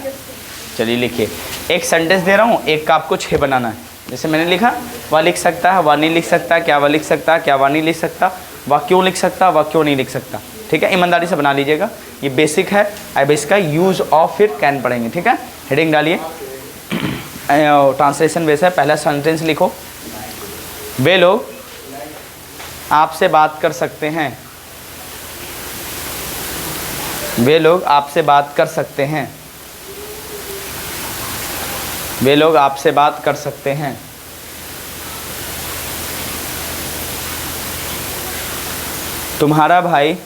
चलिए लिखिए, एक सेंटेंस दे रहा हूँ, एक का आपको 6 बनाना है। जैसे मैंने लिखा, वह लिख सकता है, वह नहीं लिख सकता, क्या वह लिख सकता, क्या वह नहीं लिख सकता, वह क्यों लिख सकता, वह क्यों नहीं लिख सकता। ठीक है, ईमानदारी से बना लीजिएगा, ये बेसिक है। अब इसका यूज़ ऑफ फिर कैन पढ़ेंगे। ठीक है, हेडिंग डालिए, ट्रांसलेशन बेस है। पहला सेंटेंस लिखो, वे लोग आपसे बात कर सकते हैं, वे लोग आपसे बात कर सकते हैं, वे लोग आपसे बात कर सकते हैं। तुम्हारा भाई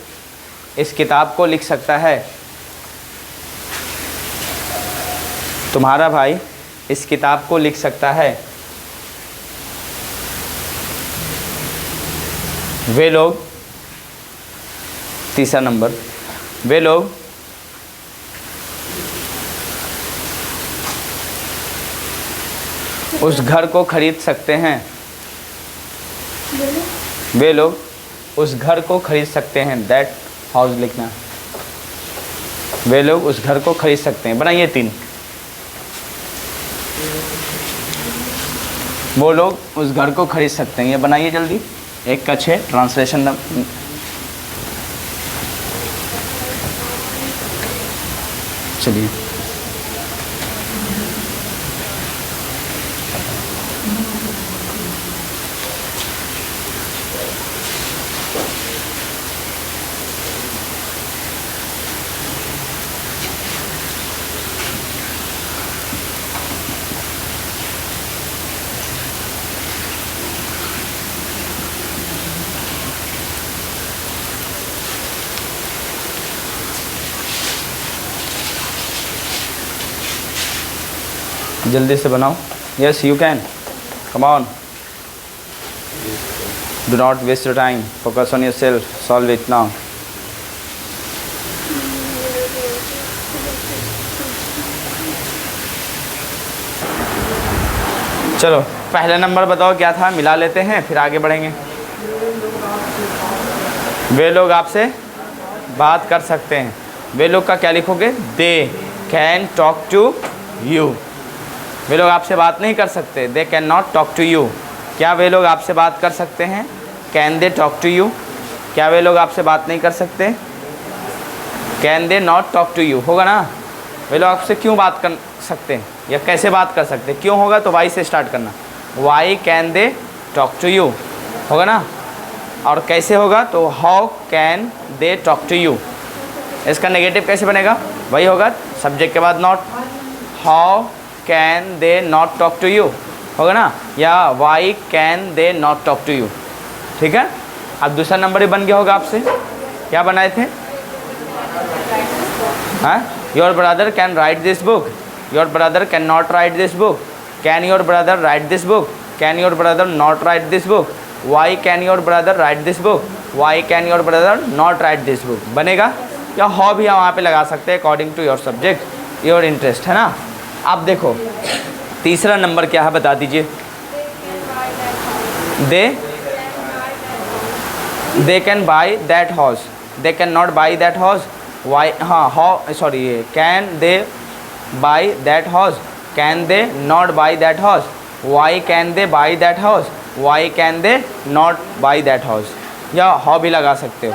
इस किताब को लिख सकता है, तुम्हारा भाई इस किताब को लिख सकता है, वे लोग, तीसरा नंबर, वे लोग उस घर को खरीद सकते हैं, वे लोग उस घर को खरीद सकते हैं, दैट हाउस लिखना, वे लोग उस घर को खरीद सकते हैं। बनाइए 3, वो लोग उस घर को खरीद सकते हैं, ये बनाइए जल्दी। 1 का 6 ट्रांसलेशन। चलिए जल्दी से बनाओ। Yes you can, come on, do not waste your time, focus on your self, solve it now. चलो पहला नंबर बताओ क्या था, मिला लेते हैं फिर आगे बढ़ेंगे। वे लोग आपसे बात कर सकते हैं, वे लोग का क्या लिखोगे, they can talk to you. वे लोग आपसे बात नहीं कर सकते, they can not talk to you. क्या वे लोग आपसे बात कर सकते हैं, can they talk to you. क्या वे लोग आपसे बात नहीं कर सकते, can they not talk to you. होगा ना, वे लोग आपसे क्यों बात कर सकते हैं या कैसे बात कर सकते हैं, क्यों होगा तो वाई से स्टार्ट करना, why can they talk to you, होगा ना। और कैसे होगा तो how can they talk to you. इसका नेगेटिव कैसे बनेगा, वही होगा सब्जेक्ट के बाद not, how can they not talk to you, होगा ना, या why can they not talk to you. ठीक है, अब दूसरा नंबर ही बन गया होगा आपसे, क्या बनाए थे, हाँ, your brother can write this book, your brother can not write this book, can your brother write this book, can your brother not write this book, why can your brother write this book, why can your brother not write this book बनेगा। या how भी हम वहाँ पे लगा सकते हैं according to your subject, your interest, है ना। अब देखो तीसरा नंबर क्या है बता दीजिए, they can buy that house, they can not buy that house, why, हाँ how sorry, can they buy that house, can they not buy that house, why can they buy that house, why can they not buy that house, या how भी लगा सकते हो,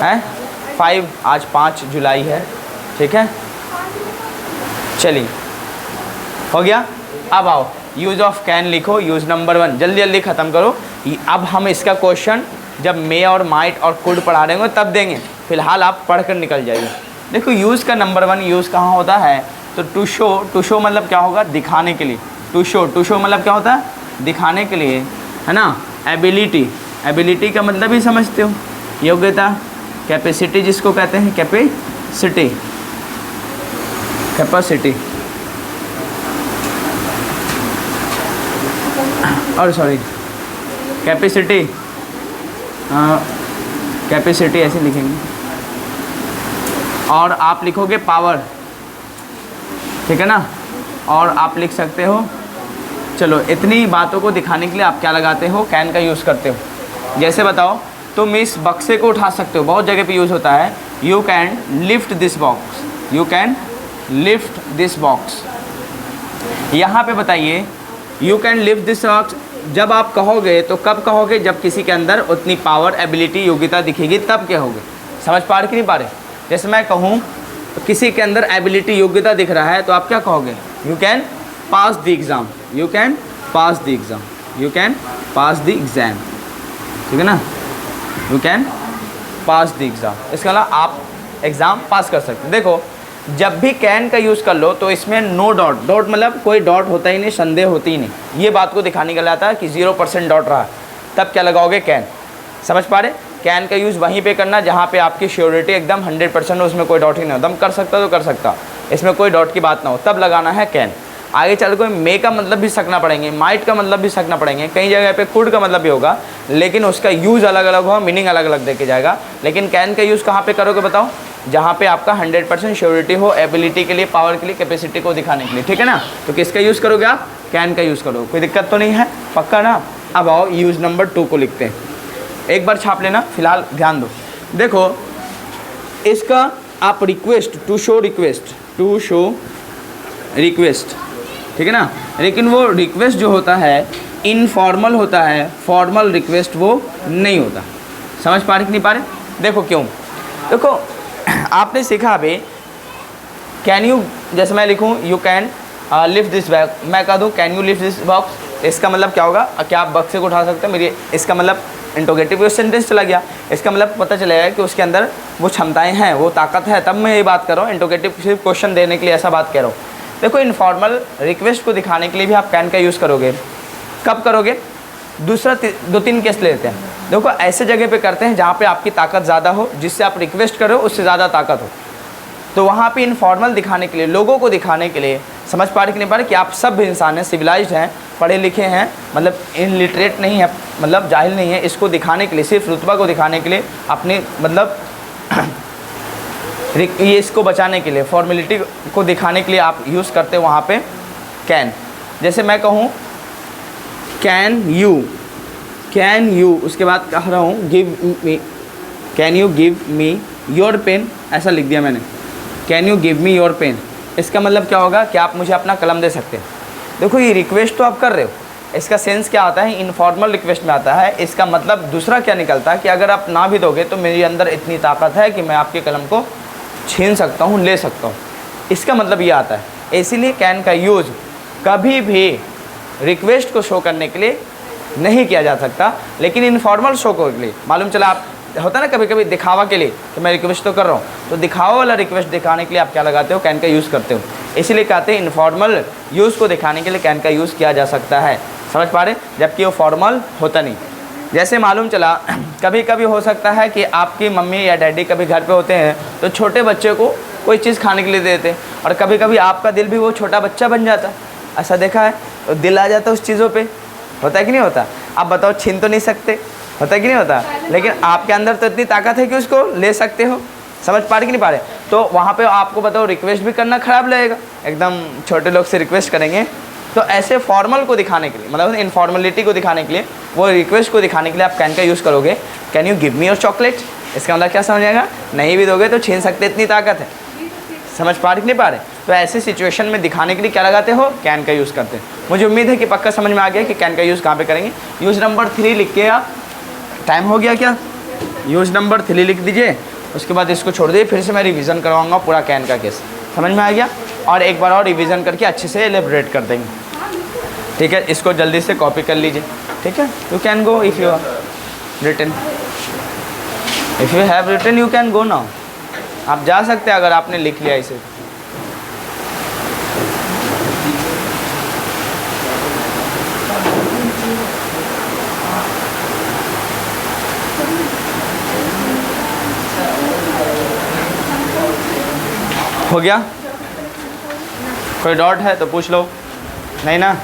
हैं। 5, आज 5 जुलाई है, ठीक है। चलिए हो गया। अब आओ यूज़ ऑफ कैन लिखो, यूज़ नंबर 1, जल्दी जल्दी ख़त्म करो। अब हम इसका क्वेश्चन जब मे और माइट और कुड पढ़ा रहे होंगे तब देंगे, फिलहाल आप पढ़ कर निकल जाइए। देखो यूज़ का नंबर 1 यूज़ कहाँ होता है, तो टू शो मतलब क्या होगा, दिखाने के लिए। टू शो मतलब क्या होता है, दिखाने के लिए, है ना। एबिलिटी का मतलब ही समझते हो, योग्यता। कैपेसिटी जिसको कहते हैं, कैपेसिटी और सॉरी कैपेसिटी ऐसे लिखेंगे। और आप लिखोगे पावर, ठीक है ना। और आप लिख सकते हो, चलो इतनी बातों को दिखाने के लिए आप क्या लगाते हो, कैन का यूज़ करते हो। जैसे बताओ, तुम इस बक्से को उठा सकते हो, बहुत जगह पे यूज़ होता है, you can lift this box, you can lift this box. यहाँ पे बताइए you can lift this box जब आप कहोगे तो कब कहोगे, जब किसी के अंदर उतनी पावर, एबिलिटी, योग्यता दिखेगी तब क्या होगे। समझ पा रहे कि नहीं पा रहे। जैसे मैं कहूँ किसी के अंदर एबिलिटी, योग्यता दिख रहा है तो आप क्या कहोगे, you can pass the exam, you can pass the exam, you can pass the exam, ठीक है ना, you can pass the exam. इसका मतलब आप एग्ज़ाम पास कर सकते हैं। देखो जब भी कैन का यूज़ कर लो तो इसमें नो डॉट, डॉट मतलब कोई डॉट होता ही नहीं, संदेह होती ही नहीं, ये बात को दिखाने के लिए आता है कि 0% डॉट रहा, तब क्या लगाओगे, कैन। समझ पा रहे। कैन का यूज़ वहीं पे करना जहाँ पे आपकी श्योरिटी एकदम 100% हो, उसमें कोई डॉट ही नहीं हो, दम कर सकता तो कर सकता, इसमें कोई डॉट की बात ना हो, तब लगाना है कैन। आगे चल कर मे का मतलब भी सीखना पड़ेंगे, माइट का मतलब भी सीखना पड़ेंगे, कई जगह पे कुड का मतलब भी होगा, लेकिन उसका यूज़ अलग अलग होगा, मीनिंग अलग अलग देके जाएगा। लेकिन कैन का यूज़ कहाँ पे करोगे बताओ? जहाँ पे आपका 100% श्योरिटी हो, एबिलिटी के लिए, पावर के लिए, कैपेसिटी को दिखाने के लिए, ठीक है ना। तो किसका यूज़ करोगे आप? कैन का यूज़ करोगे, कोई दिक्कत तो नहीं है, पक्का ना। अब आओ यूज़ नंबर 2 को लिखते हैं, एक बार छाप लेना, फिलहाल ध्यान दो। देखो इसका आप रिक्वेस्ट, टू शो रिक्वेस्ट, ठीक है ना। लेकिन वो रिक्वेस्ट जो होता है इनफॉर्मल होता है, फॉर्मल रिक्वेस्ट वो नहीं होता। समझ पा रहे कि नहीं पा रहे? देखो क्यों, देखो आपने सीखा अभी कैन यू, जैसे मैं लिखूँ you can lift this bag, मैं कह दूँ can you lift this box, इसका मतलब क्या होगा? क्या आप बक्से को उठा सकते हैं मेरी? इसका मतलब इंटरोगेटिव सेंटेंस चला गया, इसका मतलब पता चलेगा कि उसके अंदर वो क्षमताएं हैं, वो ताकत है, तब मैं ये बात कर रहा हूँ। इंटरोगेटिव सिर्फ क्वेश्चन देने के लिए ऐसा बात कह रहा हूँ। देखो इनफॉर्मल रिक्वेस्ट को दिखाने के लिए भी आप कैन का यूज़ करोगे। कब करोगे? दूसरा 2-3 केस लेते हैं। देखो ऐसे जगह पे करते हैं जहाँ पे आपकी ताकत ज़्यादा हो, जिससे आप रिक्वेस्ट करो उससे ज़्यादा ताकत हो, तो वहाँ पे इनफॉर्मल दिखाने के लिए, लोगों को दिखाने के लिए, समझ पा रहे कि नहीं पा रहे कि आप सब इंसान हैं, सिविलाइज्ड हैं, पढ़े लिखे हैं, मतलब इनलिटरेट नहीं है, मतलब जाहिल नहीं है, इसको दिखाने के लिए, सिर्फ रुतबा को दिखाने के लिए, अपने मतलब ये इसको बचाने के लिए, फॉर्मेलिटी को दिखाने के लिए आप यूज़ करते हो वहाँ पे कैन। जैसे मैं कहूँ कैन यू, उसके बाद कह रहा हूँ give me, can you give me your pen, ऐसा लिख दिया मैंने, can you give me your pen. इसका मतलब क्या होगा कि आप मुझे अपना कलम दे सकते हैं। देखो ये रिक्वेस्ट तो आप कर रहे हो, इसका सेंस क्या आता है? इनफॉर्मल रिक्वेस्ट में आता है। इसका मतलब दूसरा क्या निकलता है कि अगर आप ना भी दोगे तो मेरे अंदर इतनी ताकत है कि मैं आपके कलम को छीन सकता हूँ, ले सकता हूँ। इसका मतलब ये आता है। इसीलिए कैन का यूज़ कभी भी रिक्वेस्ट को शो करने के लिए नहीं किया जा सकता, लेकिन इनफॉर्मल शो के लिए, मालूम चला आप, होता है ना कभी कभी दिखावा के लिए कि मैं रिक्वेस्ट तो कर रहा हूँ, तो दिखावा वाला रिक्वेस्ट दिखाने के लिए आप क्या लगाते हो? कैन का यूज़ करते हो। इसीलिए कहते हैं इनफॉर्मल यूज़ को दिखाने के लिए कैन का यूज़ किया जा सकता है। समझ पा रहे? जबकि वो फॉर्मल होता नहीं। जैसे मालूम चला कभी कभी हो सकता है कि आपकी मम्मी या डैडी कभी घर पे होते हैं तो छोटे बच्चे को कोई चीज़ खाने के लिए देते हैं, और कभी कभी आपका दिल भी वो छोटा बच्चा बन जाता है। ऐसा देखा है? तो दिल आ जाता है उस चीज़ों पे, होता है कि नहीं होता? आप बताओ, छीन तो नहीं सकते, होता है कि नहीं होता? लेकिन आपके अंदर तो इतनी ताकत है कि उसको ले सकते हो। समझ पा रहे कि नहीं पा रहे? तो वहाँ पे आपको बताओ रिक्वेस्ट भी करना ख़राब लगेगा, एकदम छोटे लोग से रिक्वेस्ट करेंगे। तो ऐसे फॉर्मल को दिखाने के लिए, मतलब इनफॉर्मलिटी को दिखाने के लिए, वो रिक्वेस्ट को दिखाने के लिए आप कैन का यूज़ करोगे। Can you give me your chocolate, इसका मतलब क्या समझ आएगा? नहीं भी दोगे तो छीन सकते, इतनी ताकत है। समझ पा रहे कि नहीं पा रहे? तो ऐसे सिचुएशन में दिखाने के लिए क्या लगाते हो? कैन का यूज़ करते हैं। मुझे उम्मीद है कि पक्का समझ में आ गया कि कैन का यूज़ कहाँ पे करेंगे। यूज़ नंबर 3 लिख के आप, टाइम हो गया क्या? यूज़ नंबर 3 लिख दीजिए, उसके बाद इसको छोड़ दीजिए। फिर से मैं रिवीजन करवाऊँगा पूरा कैन का केस, समझ में आ गया? और एक बार और रिवीजन करके अच्छे से एलेबरेट कर देंगे, ठीक है? इसको जल्दी से कॉपी कर लीजिए, ठीक है? You can go if you written, if you have written you can go now. आप जा सकते हैं अगर आपने लिख लिया इसे। हो गया? कोई डाउट है तो पूछ लो, नहीं ना?